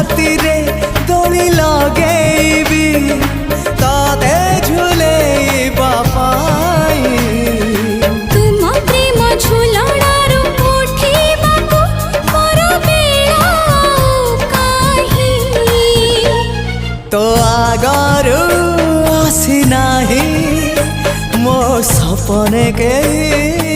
ରାତିରେ ଦୋଳି ଲଗେଇବି ତତେ ଝୁଲେଇବା ପାଇଁ। ତୁମ ପ୍ରେମ ଝୁଲଣାରୁ ଉଠିବାକୁ ମୋର ବେଳ କାହିଁ। ତୋ ଆଗରୁ ଆସିନାହିଁ ମୋ ସପନେ କେହି।